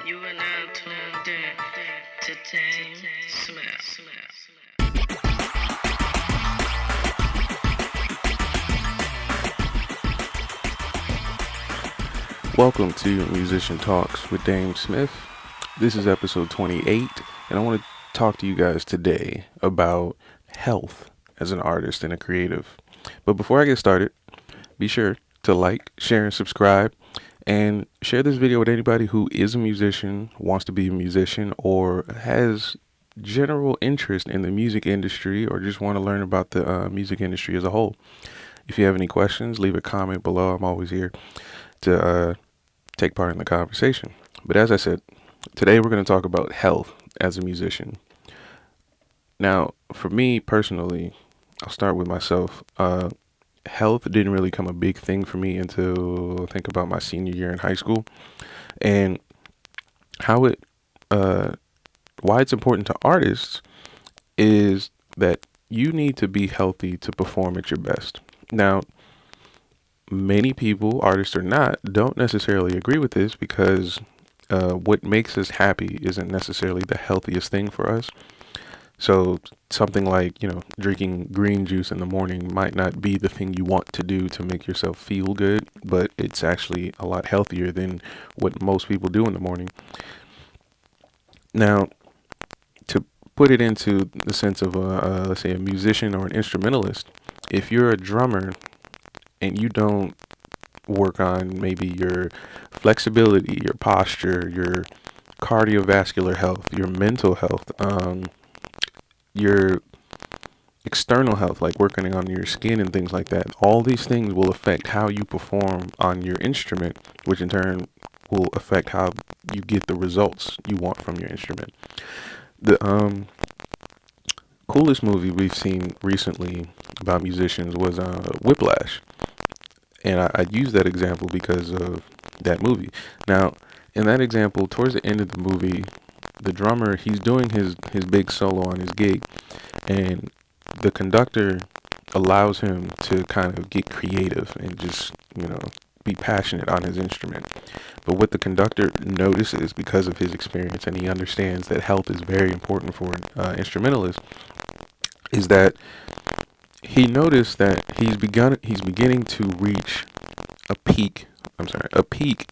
You are now tuned in to DameSmiff. Welcome to Musician Talks with DameSmiff. This is episode 28, and I want to talk to you guys today about health as an artist and a creative. But before I get started, be sure to like, share, and subscribe, and share this video with anybody who is a musician, wants to be a musician, or has general interest in the music industry, or just want to learn about the music industry as a whole. If you have any questions, leave a comment below. I'm always here to take part in the conversation. But as I said, today we're going to talk about health as a musician. Now, for me personally, I'll start with myself. Health didn't really become a big thing for me until I think about my senior year in high school, and how it, why it's important to artists is that you need to be healthy to perform at your best. Now, many people, artists or not, don't necessarily agree with this because what makes us happy isn't necessarily the healthiest thing for us. So something like, drinking green juice in the morning might not be the thing you want to do to make yourself feel good, but it's actually a lot healthier than what most people do in the morning. Now, to put it into the sense of, let's say, a musician or an instrumentalist, if you're a drummer and you don't work on maybe your flexibility, your posture, your cardiovascular health, your mental health, your external health, like working on your skin and things like that, all these things will affect how you perform on your instrument, which in turn will affect how you get the results you want from your instrument. The coolest movie we've seen recently about musicians was Whiplash. And I use that example because of that movie. Now, in that example, towards the end of the movie, the drummer, he's doing his big solo on his gig, and the conductor allows him to kind of get creative and just, be passionate on his instrument. But what the conductor notices, because of his experience, and he understands that health is very important for instrumentalists, is that he noticed that he's beginning to reach a peak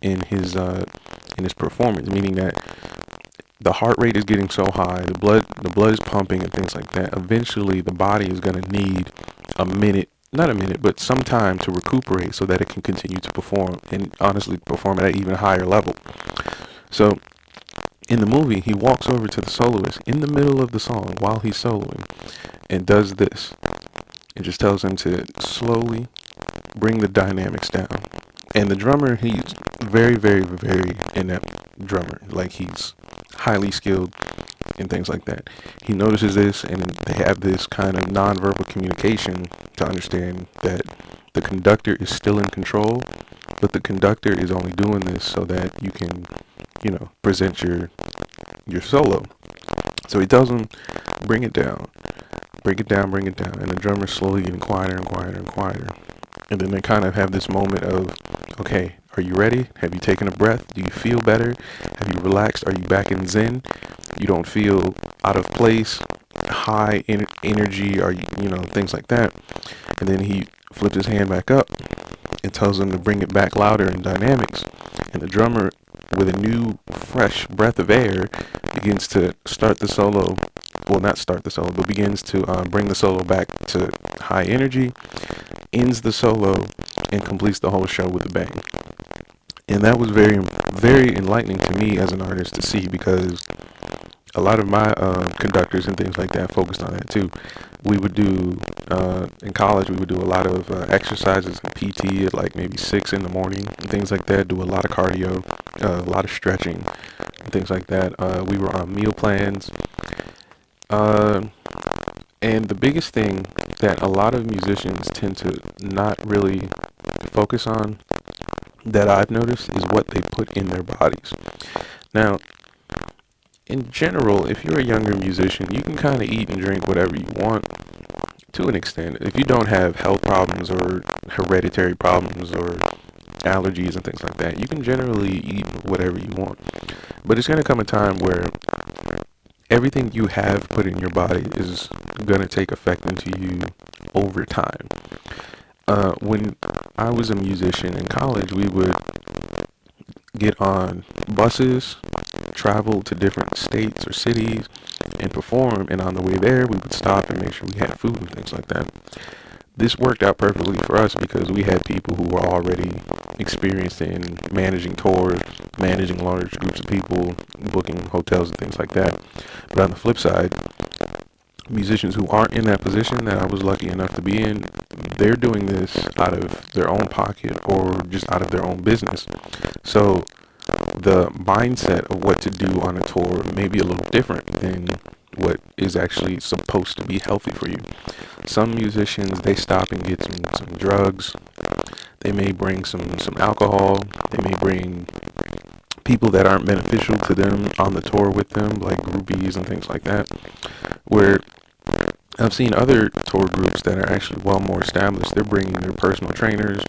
in his performance, meaning that the heart rate is getting so high, the blood is pumping and things like that. Eventually the body is going to need not a minute, but some time to recuperate so that it can continue to perform, and honestly perform at an even higher level. So in the movie, he walks over to the soloist in the middle of the song while he's soloing and does this. It just tells him to slowly bring the dynamics down. And the drummer, he's very, very, very inept drummer. Like, he's highly skilled and things like that. He notices this, and they have this kind of nonverbal communication to understand that the conductor is still in control, but the conductor is only doing this so that you can, present your solo. So he tells him, bring it down, and the drummer's slowly getting quieter and quieter and quieter. And then they kind of have this moment of, okay, are you ready? Have you taken a breath? Do you feel better? Have you relaxed? Are you back in zen? You don't feel out of place, high energy, or, things like that. And then he flips his hand back up and tells them to bring it back louder in dynamics. And the drummer, with a new, fresh breath of air, begins to start the solo. Well, not start the solo, but begins to bring the solo back to high energy, ends the solo, and completes the whole show with a bang. And that was very, very enlightening to me as an artist to see, because a lot of my conductors and things like that focused on that too. We would do, in college, we would do a lot of exercises and PT at like maybe 6 in the morning and things like that, do a lot of cardio, a lot of stretching and things like that. We were on meal plans. And the biggest thing that a lot of musicians tend to not really focus on, that I've noticed, is what they put in their bodies. Now, in general, if you're a younger musician, you can kind of eat and drink whatever you want to an extent. If you don't have health problems or hereditary problems or allergies and things like that, you can generally eat whatever you want. But it's going to come a time where everything you have put in your body is going to take effect into you over time. When I was a musician in college, we would get on buses, travel to different states or cities, and perform. And on the way there, we would stop and make sure we had food and things like that. This worked out perfectly for us because we had people who were already experienced in managing tours, managing large groups of people, booking hotels and things like that. But on the flip side, musicians who aren't in that position that I was lucky enough to be in, they're doing this out of their own pocket or just out of their own business. So the mindset of what to do on a tour may be a little different than what is actually supposed to be healthy for you. Some musicians, they stop and get some drugs. They may bring some alcohol. They may bring people that aren't beneficial to them on the tour with them, like groupies and things like that. Where I've seen other tour groups that are actually well more established. They're bringing their personal trainers.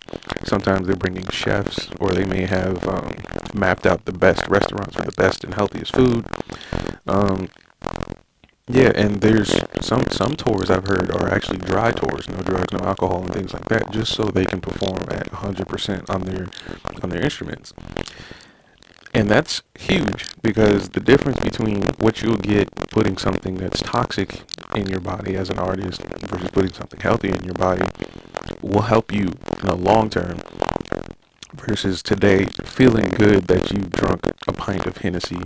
Sometimes they're bringing chefs, or they may have mapped out the best restaurants with the best and healthiest food. Yeah, and there's some tours I've heard are actually dry tours, no drugs, no alcohol, and things like that, just so they can perform at 100% on their instruments. And that's huge because the difference between what you'll get putting something that's toxic in your body as an artist versus putting something healthy in your body will help you in the long term versus today feeling good that you drunk a pint of Hennessy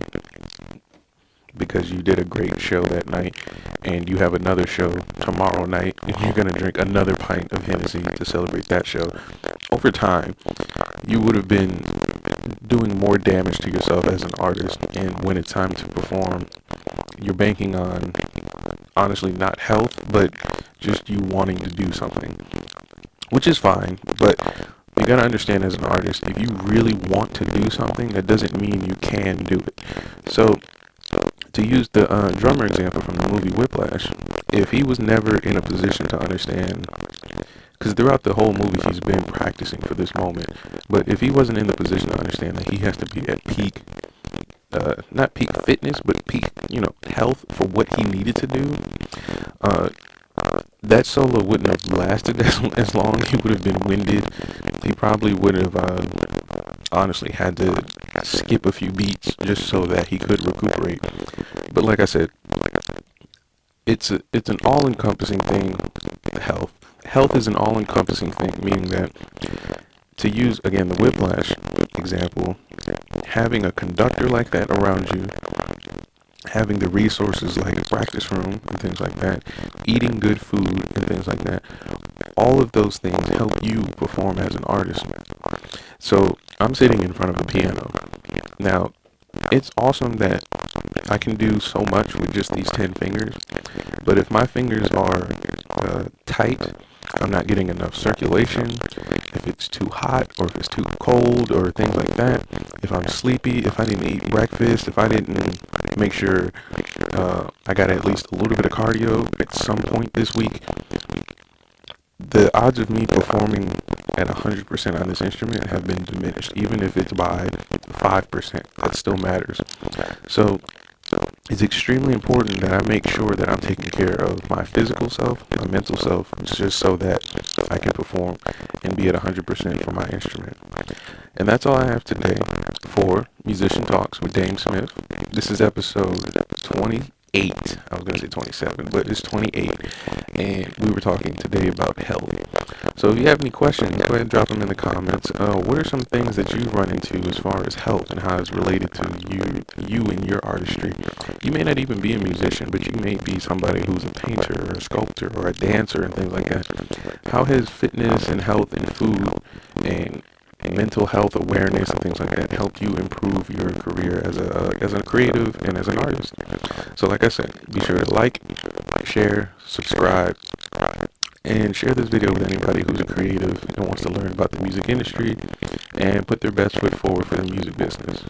because you did a great show that night and you have another show tomorrow night and you're going to drink another pint of Hennessy to celebrate that show. Over time, you would have been doing more damage to yourself as an artist, and when it's time to perform, you're banking on honestly not health, but just you wanting to do something, which is fine, but you gotta understand as an artist, if you really want to do something, that doesn't mean you can do it. So to use the drummer example from the movie Whiplash, if he was never in a position to understand, because throughout the whole movie he's been practicing for this moment, but if he wasn't in the position to understand that he has to be at peak, not peak fitness, but peak, health for what he needed to do, that solo wouldn't have lasted as long. He would have been winded. He probably would have honestly had to skip a few beats just so that he could recuperate. But like I said, it's an all-encompassing thing. Health is an all-encompassing thing, meaning that, to use again the Whiplash example, having a conductor like that around you, having the resources like a practice room and things like that, eating good food and things like that, all of those things help you perform as an artist. So I'm sitting in front of a piano. Now, it's awesome that I can do so much with just these 10 fingers, but if my fingers are tight, I'm not getting enough circulation, if it's too hot or if it's too cold or things like that, if I'm sleepy, if I didn't eat breakfast, if I didn't make sure I got at least a little bit of cardio at some point this week, the odds of me performing at 100% on this instrument have been diminished, even if it's by 5%, that still matters. So it's extremely important that I make sure that I'm taking care of my physical self, my mental self, just so that I can perform and be at 100% for my instrument. And that's all I have today for Musician Talks with DameSmiff. This is episode 28. I was going to say 27, but it's 28. And we were talking today about health. So if you have any questions, go ahead and drop them in the comments. What are some things that you run into as far as health and how it's related to you and your artistry? You may not even be a musician, but you may be somebody who's a painter or a sculptor or a dancer and things like that. How has fitness and health and food and mental health awareness and things like that help you improve your career as a creative and as an artist? So like I said, be sure to like, share, subscribe, and share this video with anybody who's a creative and wants to learn about the music industry and put their best foot forward for the music business.